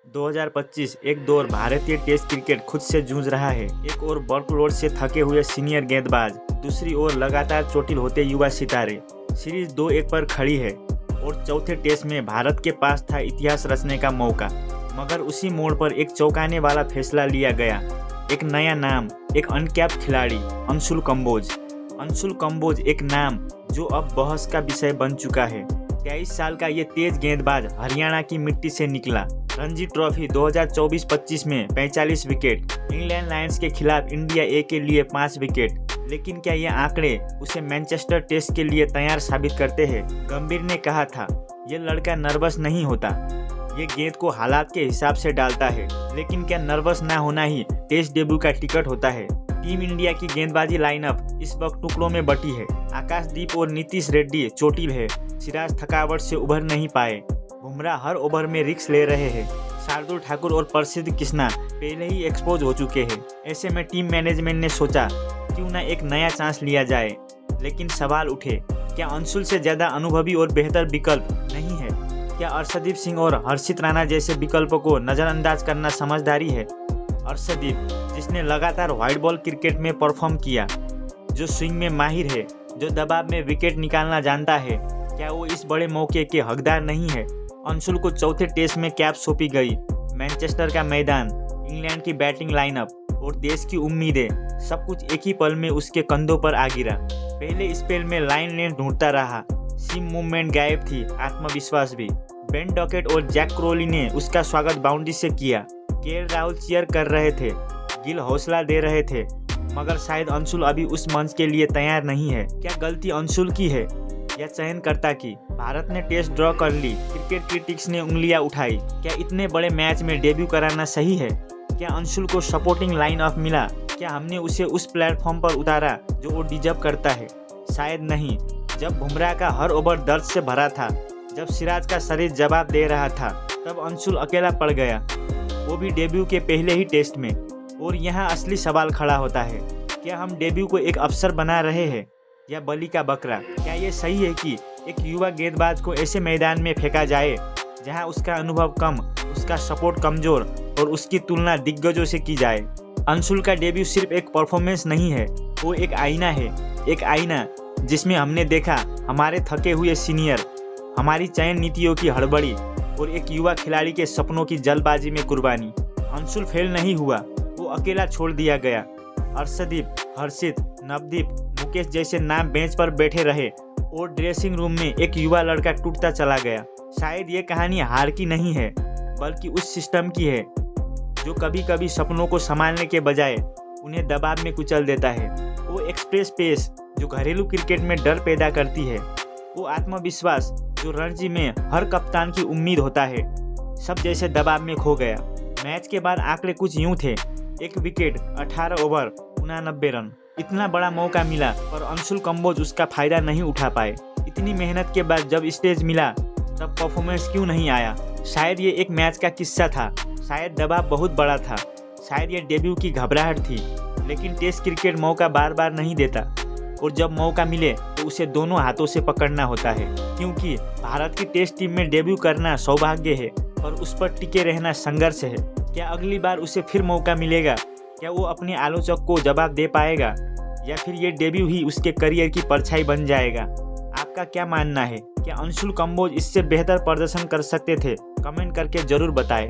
2025 एक दौर भारतीय टेस्ट क्रिकेट खुद से जूझ रहा है। एक ओर वर्कलोड से थके हुए सीनियर गेंदबाज, दूसरी ओर लगातार चोटिल होते युवा सितारे। सीरीज 2-1 पर खड़ी है और चौथे टेस्ट में भारत के पास था इतिहास रचने का मौका। मगर उसी मोड़ पर एक चौंकाने वाला फैसला लिया गया। एक नया नाम, एक अनकैप्ड खिलाड़ी, अंशुल कंबोज। अंशुल कंबोज एक नाम जो अब बहस का विषय बन चुका है। 23 साल का ये तेज गेंदबाज हरियाणा की मिट्टी से निकला। रणजी ट्रॉफी 2024-25 में 45 विकेट, इंग्लैंड लायंस के खिलाफ इंडिया ए के लिए 5 विकेट। लेकिन क्या ये आंकड़े उसे मैनचेस्टर टेस्ट के लिए तैयार साबित करते हैं? गंभीर ने कहा था, ये लड़का नर्वस नहीं होता, ये गेंद को हालात के हिसाब से डालता है। लेकिन क्या नर्वस ना होना ही टेस्ट डेब्यू का टिकट होता है? टीम इंडिया की गेंदबाजी लाइनअप इस वक्त टुकड़ों में बटी है। आकाशदीप और नीतीश रेड्डी चोटिल है। सिराज थकावट से उभर नहीं पाए। बुमराह हर ओवर में रिस्क ले रहे हैं। शार्दुल ठाकुर और प्रसिद्ध कृष्णा पहले ही एक्सपोज हो चुके हैं। ऐसे में टीम मैनेजमेंट ने सोचा क्यों ना एक नया चांस लिया जाए। लेकिन सवाल उठे, क्या अंशुल से ज़्यादा अनुभवी और बेहतर विकल्प नहीं है? क्या अर्शदीप सिंह और हर्षित राणा जैसे विकल्पों को नज़रअंदाज करना समझदारी है? अर्शदीप, जिसने लगातार व्हाइट बॉल क्रिकेट में परफॉर्म किया, जो स्विंग में माहिर है, जो दबाव में विकेट निकालना जानता है, क्या वो इस बड़े मौके के हकदार नहीं है? अंशुल को चौथे टेस्ट में कैप सौंपी गई। मैनचेस्टर का मैदान, इंग्लैंड की बैटिंग लाइनअप और देश की उम्मीदें, सब कुछ एक ही पल में उसके कंधों पर आ गिरा। पहले स्पेल में लाइन लेंथ ढूंढता रहा, सीम मूवमेंट गायब थी, आत्मविश्वास भी। बेन डॉकेट और जैक क्रोली ने उसका स्वागत बाउंड्री से किया। केएल राहुल चीयर कर रहे थे, गिल हौसला दे रहे थे, मगर शायद अंशुल अभी उस मंच के लिए तैयार नहीं है। क्या गलती अंशुल की है या चयनकर्ता की? भारत ने टेस्ट ड्रॉ कर ली। क्रिकेट क्रिटिक्स ने उंगलियां उठाई। क्या इतने बड़े मैच में डेब्यू कराना सही है? क्या अंशुल को सपोर्टिंग लाइन ऑफ मिला? क्या हमने उसे उस प्लेटफॉर्म पर उतारा जो वो डिजर्व करता है? शायद नहीं। जब बुमराह का हर ओवर दर्द से भरा था, जब सिराज का शरीर जवाब दे रहा था, तब अंशुल अकेला पड़ गया, वो भी डेब्यू के पहले ही टेस्ट में। और यहाँ असली सवाल खड़ा होता है, क्या हम डेब्यू को एक अवसर बना रहे हैं या बलि का बकरा? क्या ये सही है कि एक युवा गेंदबाज को ऐसे मैदान में फेंका जाए जहां उसका अनुभव कम, उसका सपोर्ट कमजोर और उसकी तुलना दिग्गजों से की जाए? अंशुल का डेब्यू सिर्फ एक परफॉर्मेंस नहीं है, वो एक आईना है। एक आईना जिसमें हमने देखा हमारे थके हुए सीनियर, हमारी चयन नीतियों की हड़बड़ी और एक युवा खिलाड़ी के सपनों की जल्दबाजी में कुर्बानी। अंशुल फेल नहीं हुआ, वो अकेला छोड़ दिया गया। अर्शदीप, हर्षित, नवदीप, मुकेश जैसे नाम बेंच पर बैठे रहे और ड्रेसिंग रूम में एक युवा लड़का टूटता चला गया। शायद ये कहानी हार की नहीं है, बल्कि उस सिस्टम की है जो कभी कभी सपनों को संभालने के बजाय उन्हें दबाव में कुचल देता है। वो एक्सप्रेस पेस जो घरेलू क्रिकेट में डर पैदा करती है, वो आत्मविश्वास जो रणजी में हर कप्तान की उम्मीद होता है, सब जैसे दबाव में खो गया। मैच के बाद आंकड़े कुछ यूं थे, 1 विकेट, 18 ओवर, 89 रन। इतना बड़ा मौका मिला पर अंशुल कंबोज उसका फायदा नहीं उठा पाए। इतनी मेहनत के बाद जब स्टेज मिला तब परफॉर्मेंस क्यों नहीं आया? शायद ये एक मैच का किस्सा था, शायद दबाव बहुत बड़ा था, शायद ये डेब्यू की घबराहट थी। लेकिन टेस्ट क्रिकेट मौका बार बार नहीं देता, और जब मौका मिले तो उसे दोनों हाथों से पकड़ना होता है। क्योंकि भारत की टेस्ट टीम में डेब्यू करना सौभाग्य है और उस पर टिके रहना संघर्ष है। क्या अगली बार उसे फिर मौका मिलेगा? क्या वो अपने आलोचक को जवाब दे पाएगा, या फिर ये डेब्यू ही उसके करियर की परछाई बन जाएगा? आपका क्या मानना है? क्या अंशुल कंबोज इससे बेहतर प्रदर्शन कर सकते थे? कमेंट करके जरूर बताएं।